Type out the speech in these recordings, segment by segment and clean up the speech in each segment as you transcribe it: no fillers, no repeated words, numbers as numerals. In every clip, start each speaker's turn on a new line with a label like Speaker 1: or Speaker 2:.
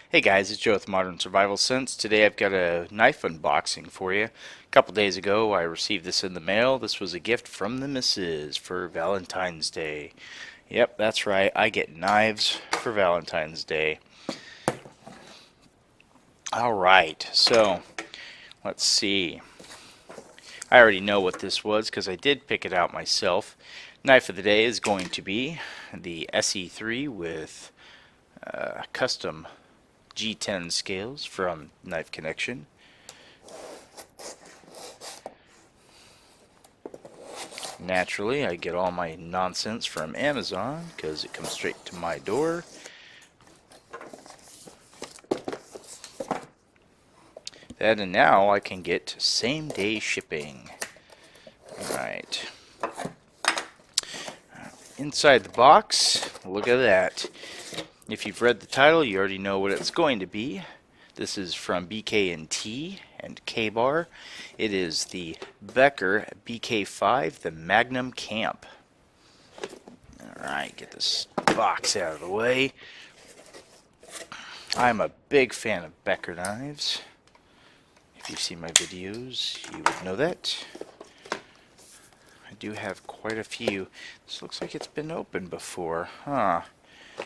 Speaker 1: Hey guys, it's Joe with Modern Survival Sense. Today I've got a knife unboxing for you. A couple days ago I received this in the mail. This was a gift from the missus for Valentine's Day. Yep, that's right, I get knives for Valentine's Day. Alright, so let's see. I already know what this was because I did pick it out myself. Knife of the day is going to be the SE3 with custom G10 scales from Knife Connection. Naturally, I get all my nonsense from Amazon because it comes straight to my door. And now I can get same day shipping. Alright. Inside the box, look at that. If you've read the title, you already know what it's going to be. This is from BK&T and K-Bar. It is the Becker BK5, the Magnum Camp. Alright, get this box out of the way. I'm a big fan of Becker knives. If you've seen my videos, you would know that. I do have quite a few. This looks like it's been opened before. Huh.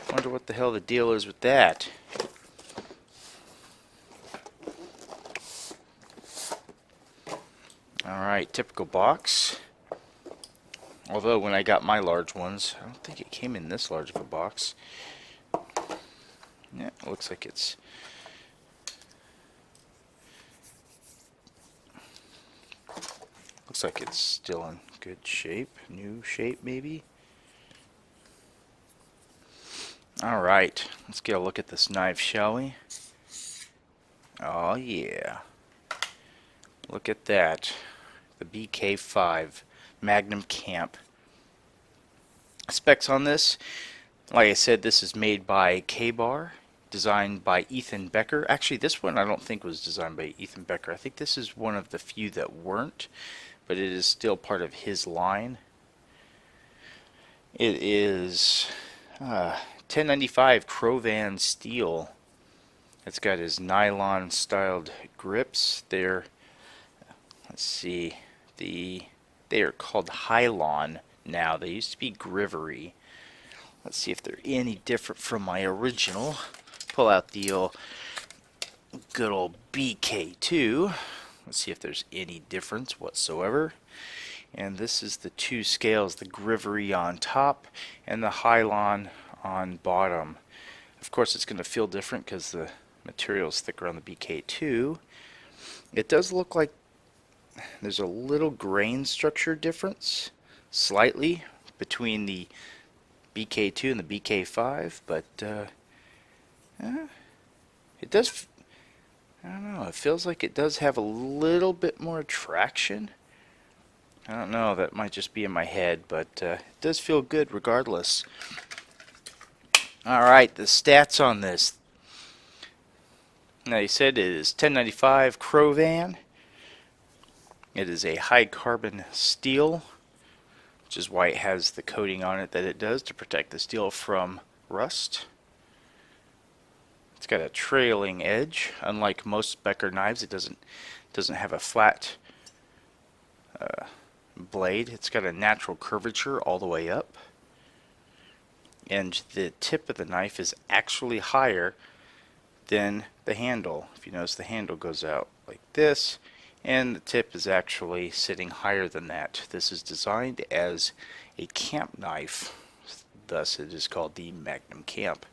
Speaker 1: Wonder what the hell the deal is with that. Alright, typical box. Although when I got my large ones, I don't think it came in this large of a box. Yeah, it looks like it's still in good shape. New shape maybe. Alright, let's get a look at this knife, shall we? Oh yeah. Look at that. The BK5 Magnum Camp. Specs on this, like I said, this is made by K-Bar, designed by Ethan Becker. Actually, this one I don't think was designed by Ethan Becker. I think this is one of the few that weren't, but it is still part of his line. It is 1095 Cro-Van steel. It's got his nylon styled grips. They're, let's see, they are called Nylon now. They used to be Grivery. Let's see if they're any different from my original. Pull out the good old BK2. Let's see if there's any difference whatsoever. And this is the two scales, the Grivery on top and the Nylon on bottom. Of course it's going to feel different because the material is thicker on the BK2. It does look like there's a little grain structure difference, slightly, between the BK2 and the BK5, but it does, I don't know, it feels like it does have a little bit more traction. I don't know, that might just be in my head, but it does feel good regardless. Alright, the stats on this. Now you said it is 1095 Cro-Van. It is a high carbon steel, which is why it has the coating on it that it does to protect the steel from rust. It's got a trailing edge. Unlike most Becker knives, it doesn't have a flat blade. It's got a natural curvature all the way up. And the tip of the knife is actually higher than the handle. If you notice, the handle goes out like this, and the tip is actually sitting higher than that. This is designed as a camp knife, thus it is called the Magnum Camp.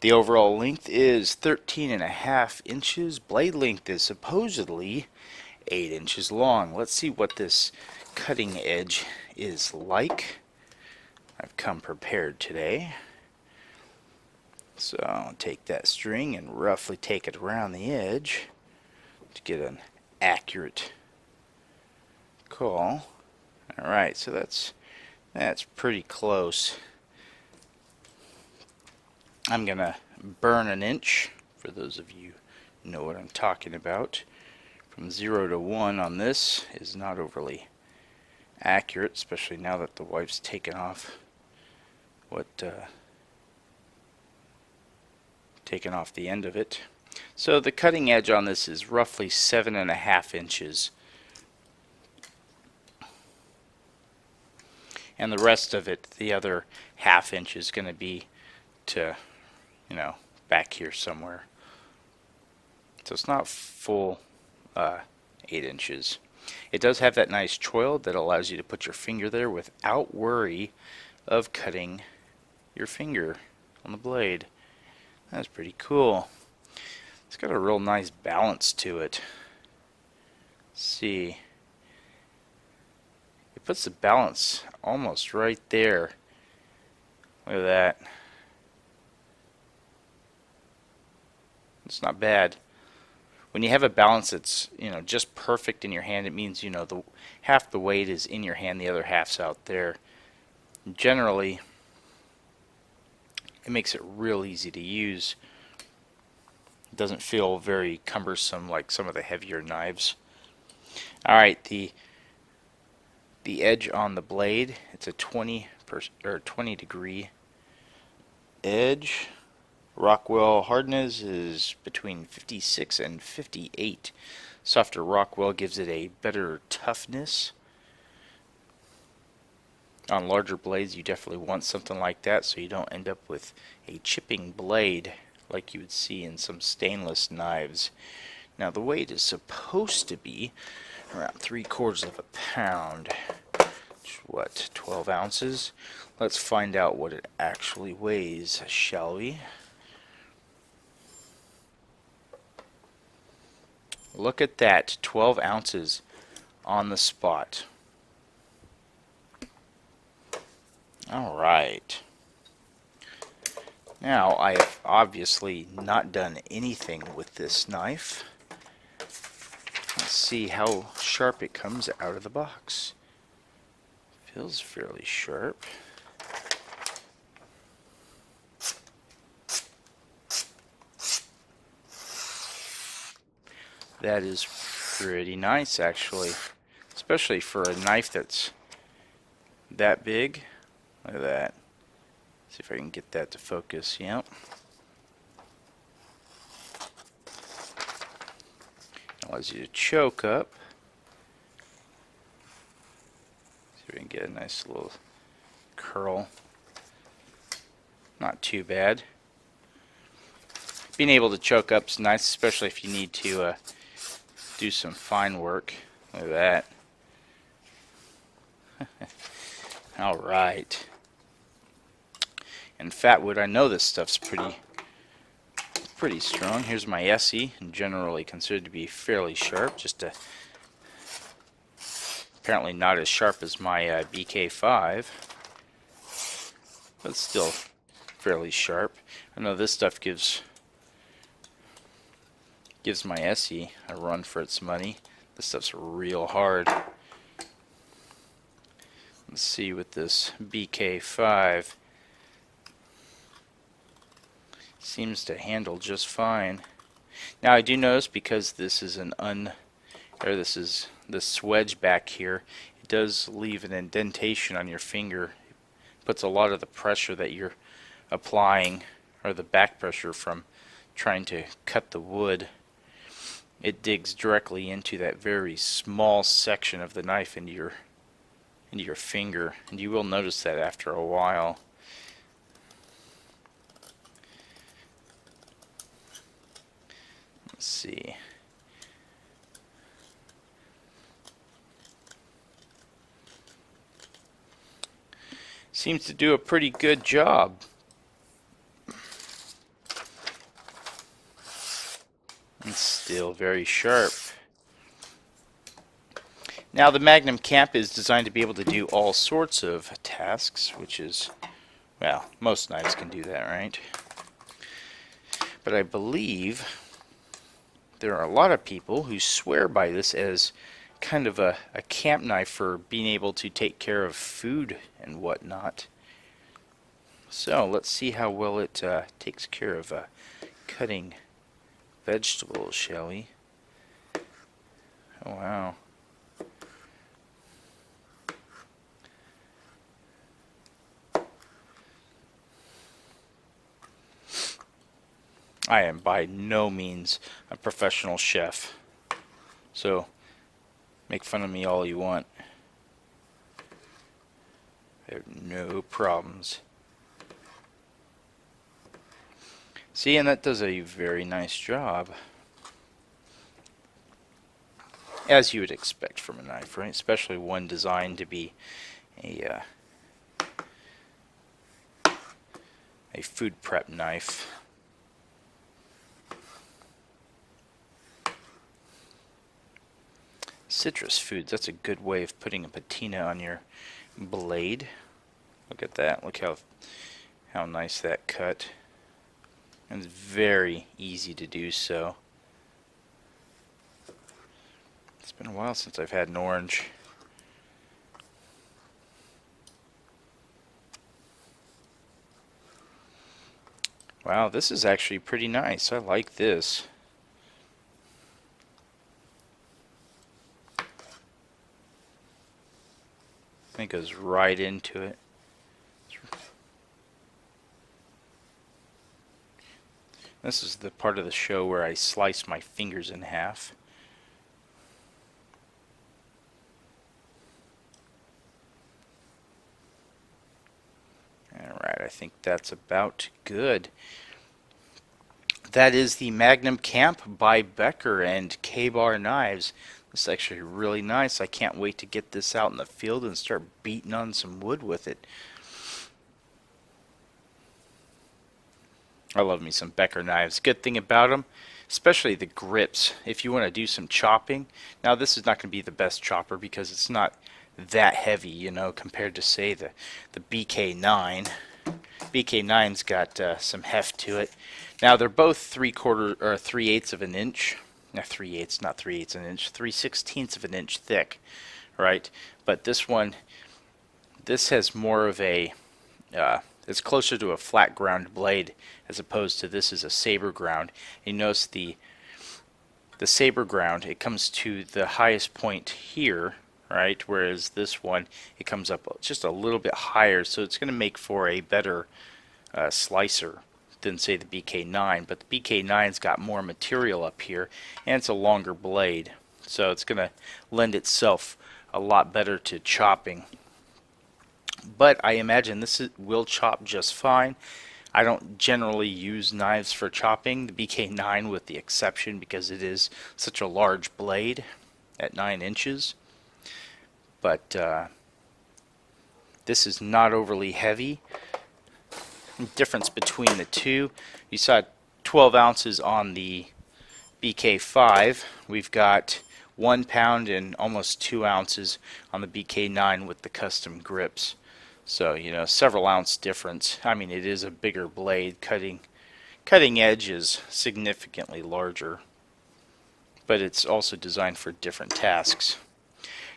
Speaker 1: The overall length is 13.5 inches. Blade length is supposedly 8 inches long. Let's see what this cutting edge is like. I've come prepared today. So I'll take that string and roughly take it around the edge to get an accurate call. Alright, so that's pretty close. I'm gonna burn an inch, for those of you who know what I'm talking about. From 0 to 1 on this is not overly accurate, especially now that the wife's taken off what taken off the end of it. So the cutting edge on this is roughly 7.5 inches. And the rest of it, the other ½ inch, is going to be to, back here somewhere. So it's not full 8 inches. It does have that nice choil that allows you to put your finger there without worry of cutting your finger on the blade. That's pretty cool. It's got a real nice balance to it. Let's see. It puts the balance almost right there. Look at that. It's not bad. When you have a balance that's, just perfect in your hand, it means, the half the weight is in your hand, the other half's out there. Generally, it makes it real easy to use. It doesn't feel very cumbersome like some of the heavier knives. Alright, the edge on the blade, it's a 20 degree edge. Rockwell hardness is between 56 and 58. Softer Rockwell gives it a better toughness. On larger blades, you definitely want something like that so you don't end up with a chipping blade like you would see in some stainless knives. Now the weight is supposed to be around 3/4 pounds. What, 12 ounces? Let's find out what it actually weighs, shall we? Look at that, 12 ounces on the spot. Alright. Now, I have obviously not done anything with this knife. Let's see how sharp it comes out of the box. Feels fairly sharp. That is pretty nice, actually. Especially for a knife that's that big. Look at that. See if I can get that to focus. Yep. Allows you to choke up. See if we can get a nice little curl. Not too bad. Being able to choke up is nice, especially if you need to do some fine work. Look at that. Alright. And fatwood, I know this stuff's pretty strong. Here's my SE, generally considered to be fairly sharp, apparently not as sharp as my BK5, but still fairly sharp. I know this stuff gives my SE a run for its money. This stuff's real hard. Let's see with this BK5. Seems to handle just fine. Now I do notice, because this is this wedge back here, it does leave an indentation on your finger. It puts a lot of the pressure that you're applying, or the back pressure from trying to cut the wood, it digs directly into that very small section of the knife into your finger, and you will notice that after a while. Let's see. Seems to do a pretty good job. It's still very sharp. Now the Magnum Camp is designed to be able to do all sorts of tasks, which is, well, most knives can do that, right? But I believe there are a lot of people who swear by this as kind of a camp knife for being able to take care of food and whatnot. So let's see how well it takes care of cutting vegetables, shall we? Oh wow. I am by no means a professional chef, so make fun of me all you want. I have no problems. See, and that does a very nice job. As you would expect from a knife, right? Especially one designed to be a food prep knife. Citrus foods, that's a good way of putting a patina on your blade. Look at that, look how nice that cut. And it's very easy to do so. It's been a while since I've had an orange. Wow, this is actually pretty nice. I like this. It goes right into it. This is the part of the show where I slice my fingers in half. Alright, I think that's about good. That is the Magnum Camp by Becker and K-Bar knives. This is actually really nice. I can't wait to get this out in the field and start beating on some wood with it. I love me some Becker knives. Good thing about them, especially the grips, if you want to do some chopping. Now this is not going to be the best chopper because it's not that heavy, you know, compared to say the BK9. BK9's got some heft to it. Now they're both 3/4 or 3/8 of an inch. No, 3/8, not 3/8 of an inch, 3/16 of an inch thick, right? But this one, this has more of a, it's closer to a flat ground blade as opposed to this is a saber ground. You notice the saber ground, it comes to the highest point here, right? Whereas this one, it comes up just a little bit higher, so it's going to make for a better slicer than say the BK9. But the BK9's got more material up here, and it's a longer blade, so it's going to lend itself a lot better to chopping. But I imagine this will chop just fine. I don't generally use knives for chopping, the BK9 with the exception, because it is such a large blade at 9 inches. But this is not overly heavy. The difference between the two, you saw 12 ounces on the BK5. We've got 1 pound and almost 2 ounces on the BK9 with the custom grips. So, you know, several ounce difference. I mean, it is a bigger blade. Cutting edge is significantly larger, but it's also designed for different tasks.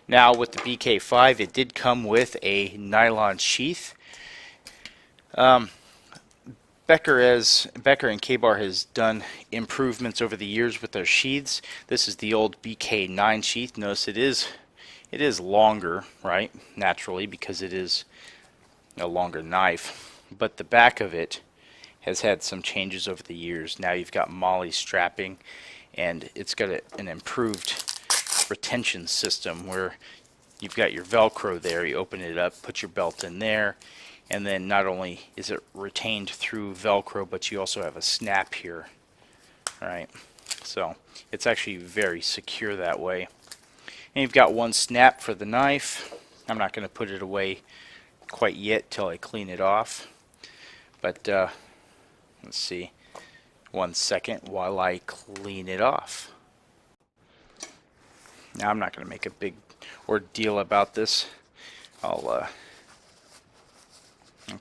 Speaker 1: Now with the BK5, it did come with a nylon sheath. Becker and K-Bar has done improvements over the years with their sheaths. This is the old BK9 sheath. Notice it is longer, right? Naturally, because it is a longer knife. But the back of it has had some changes over the years. Now you've got MOLLE strapping, and it's got an improved retention system where you've got your Velcro there. You open it up, put your belt in there, and then not only is it retained through Velcro, but you also have a snap here. Alright, so it's actually very secure that way. And you've got one snap for the knife. I'm not going to put it away quite yet till I clean it off. But let's see, 1 second while I clean it off. Now I'm not going to make a big ordeal about this. I'll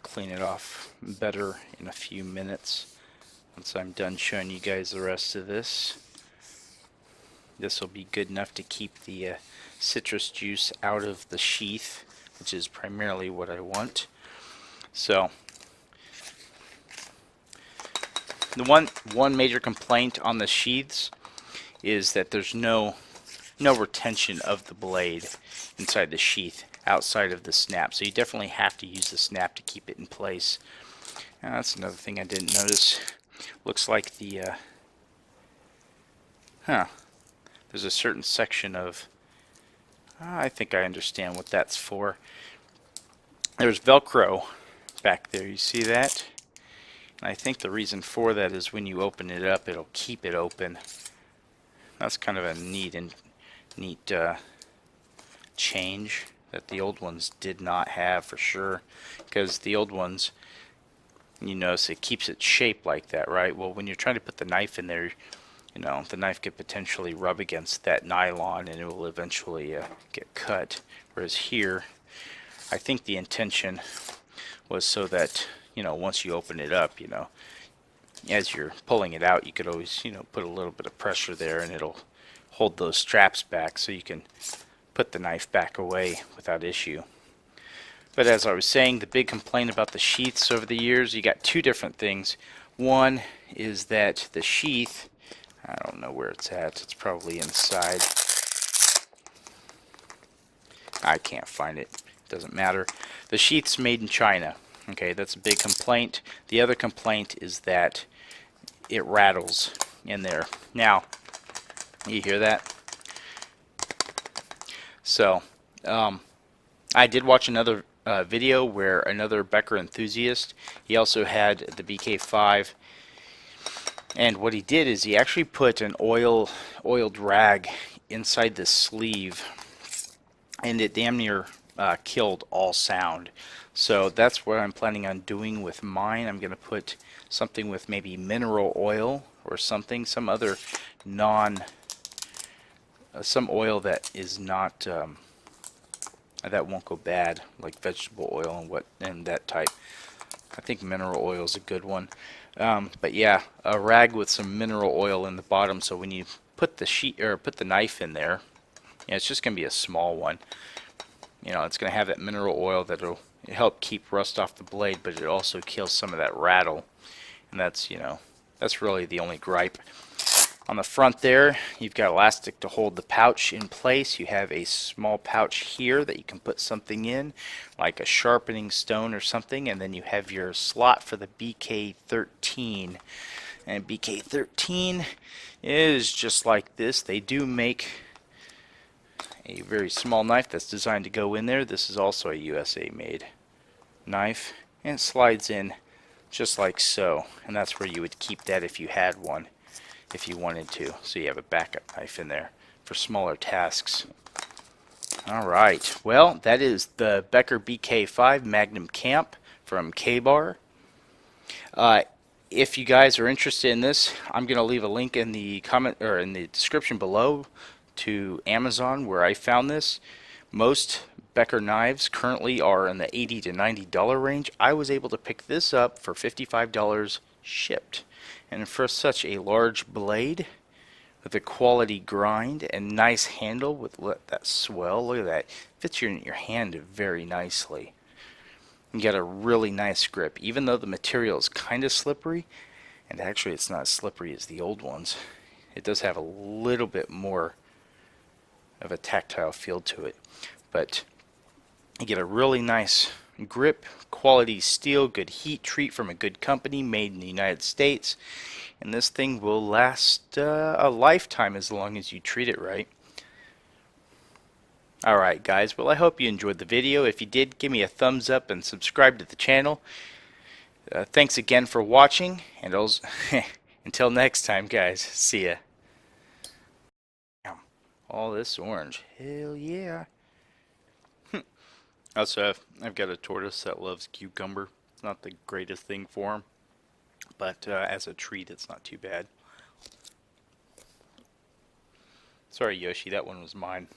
Speaker 1: clean it off better in a few minutes once I'm done showing you guys the rest of this. This will be good enough to keep the citrus juice out of the sheath, which is primarily what I want. So the one major complaint on the sheaths is that there's no retention of the blade inside the sheath outside of the snap, so you definitely have to use the snap to keep it in place. Now, that's another thing I didn't notice. Looks like the there's a certain section of I think I understand what that's for. There's Velcro back there, you see that? And I think the reason for that is when you open it up, it'll keep it open. That's kind of a neat change that the old ones did not have for sure, because the old ones, you notice it keeps its shape like that, right? Well, when you're trying to put the knife in there, you know, the knife could potentially rub against that nylon and it will eventually get cut. Whereas here, I think the intention was so that, you know, once you open it up, you know, as you're pulling it out, you could always, you know, put a little bit of pressure there and it'll hold those straps back so you can put the knife back away without issue. But as I was saying, the big complaint about the sheaths over the years, you got two different things. One is that the sheath, I don't know where it's at, it's probably inside. I can't find it, doesn't matter. The sheath's made in China. Okay, that's a big complaint. The other complaint is that it rattles in there. Now, you hear that? So, I did watch another video where another Becker enthusiast, he also had the BK5, and what he did is he actually put an oiled rag inside the sleeve, and it damn near killed all sound. So that's what I'm planning on doing with mine. I'm going to put something with maybe mineral oil or something, some other some oil that is not that won't go bad, like vegetable oil and that type. I think mineral oil is a good one. But yeah, a rag with some mineral oil in the bottom, so when you put the knife in there, you know, it's just going to be a small one. You know, it's going to have that mineral oil that'll help keep rust off the blade, but it also kills some of that rattle. And that's, you know, that's really the only gripe. On the front there, you've got elastic to hold the pouch in place. You have a small pouch here that you can put something in, like a sharpening stone or something, and then you have your slot for the BK13. And BK13 is just like this. They do make a very small knife that's designed to go in there. This is also a USA made knife, and it slides in just like so, and that's where you would keep that if you had one, if you wanted to. So you have a backup knife in there for smaller tasks. Alright, well, that is the Becker BK5 Magnum Camp from K-Bar. If you guys are interested in this, I'm going to leave a link in the comment or in the description below to Amazon where I found this. Most Becker knives currently are in the $80 to $90 range. I was able to pick this up for $55 shipped. And for such a large blade with a quality grind and nice handle with that swell, look at that, fits your hand very nicely. You got a really nice grip, even though the material is kind of slippery, and actually it's not as slippery as the old ones. It does have a little bit more of a tactile feel to it, but you get a really nice grip, quality steel, good heat treat from a good company, made in the United States, and this thing will last a lifetime as long as you treat it right. Alright guys, well I hope you enjoyed the video. If you did, give me a thumbs up and subscribe to the channel. Thanks again for watching, and until next time guys, see ya. All this orange, hell yeah. Also, I've got a tortoise that loves cucumber. It's not the greatest thing for him, but as a treat it's not too bad. Sorry Yoshi, that one was mine.